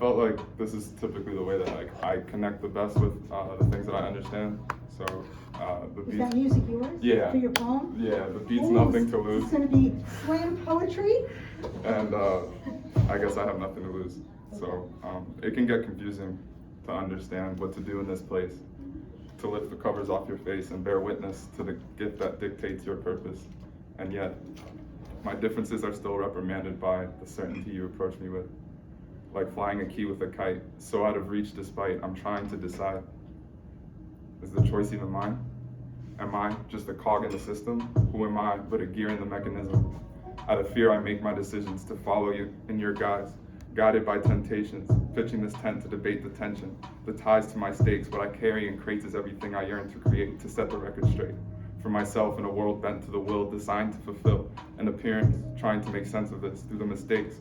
felt like this is typically the way that I connect the best with the things that I understand. So the beats. Is that music yours? Yeah. For your poem? Yeah, the beats Ooh, nothing to lose. It's going to be slam poetry? And I guess I have nothing to lose. So it can get confusing to understand what to do in this place, to lift the covers off your face and bear witness to the gift that dictates your purpose. And yet, my differences are still reprimanded by the certainty you approach me with. Like flying a key with a kite, so out of reach despite I'm trying to decide. Is the choice even mine? Am I just a cog in the system? Who am I but a gear in the mechanism? Out of fear I make my decisions to follow you in your guise, guided by temptations, pitching this tent to debate the tension, the ties to my stakes. What I carry in crates is everything I yearn to create, to set the record straight. For myself in a world bent to the will, designed to fulfill an appearance, trying to make sense of this through the mistakes.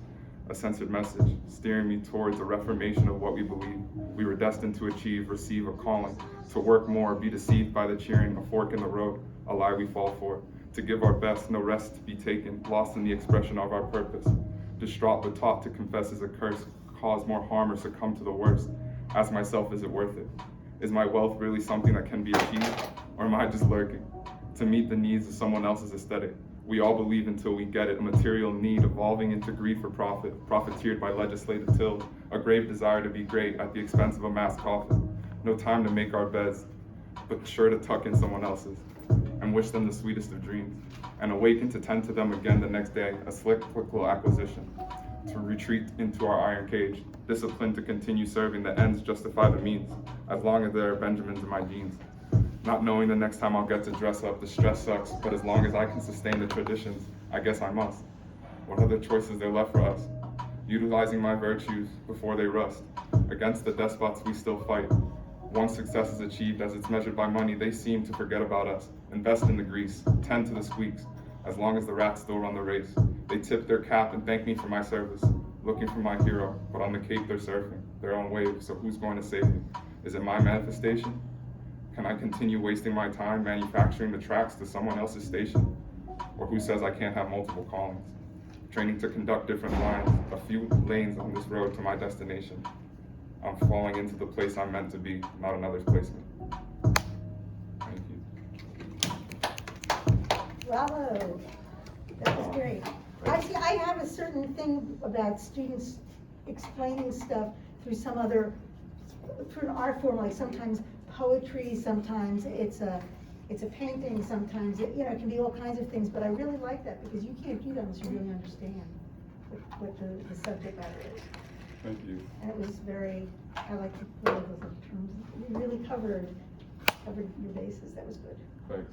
A censored message, steering me towards a reformation of what we believe. We were destined to achieve, receive a calling, to work more, be deceived by the cheering, a fork in the road, a lie we fall for. To give our best, no rest to be taken, lost in the expression of our purpose. Distraught but taught to confess as a curse, cause more harm or succumb to the worst. Ask myself, is it worth it? Is my wealth really something that can be achieved? Or am I just lurking to meet the needs of someone else's aesthetic? We all believe until we get it, a material need evolving into greed for profit, profiteered by legislative tills, a grave desire to be great at the expense of a mass coffin. No time to make our beds, but sure to tuck in someone else's and wish them the sweetest of dreams, and awaken to tend to them again the next day, a slick, quick acquisition, to retreat into our iron cage, disciplined to continue serving the ends justify the means, as long as there are Benjamins in my jeans. Not knowing the next time I'll get to dress up, the stress sucks, but as long as I can sustain the traditions, I guess I must. What other choices there left for us? Utilizing my virtues before they rust. Against the despots we still fight. Once success is achieved as it's measured by money, they seem to forget about us. Invest in the grease, tend to the squeaks, as long as the rats still run the race. They tip their cap and thank me for my service, looking for my hero, but on the cape they're surfing, their own wave, so who's going to save me? Is it my manifestation? Can I continue wasting my time manufacturing the tracks to someone else's station? Or who says I can't have multiple callings? Training to conduct different lines, a few lanes on this road to my destination. I'm falling into the place I'm meant to be, not another's placement. Thank you. Bravo. That was great. I have a certain thing about students explaining stuff through through an art form, like sometimes poetry, sometimes it's a painting, sometimes it can be all kinds of things, but I really like that because you can't do that unless you really understand what the subject matter is. Thank you. And it was I like the terms. You really covered your bases. That was good. Thanks.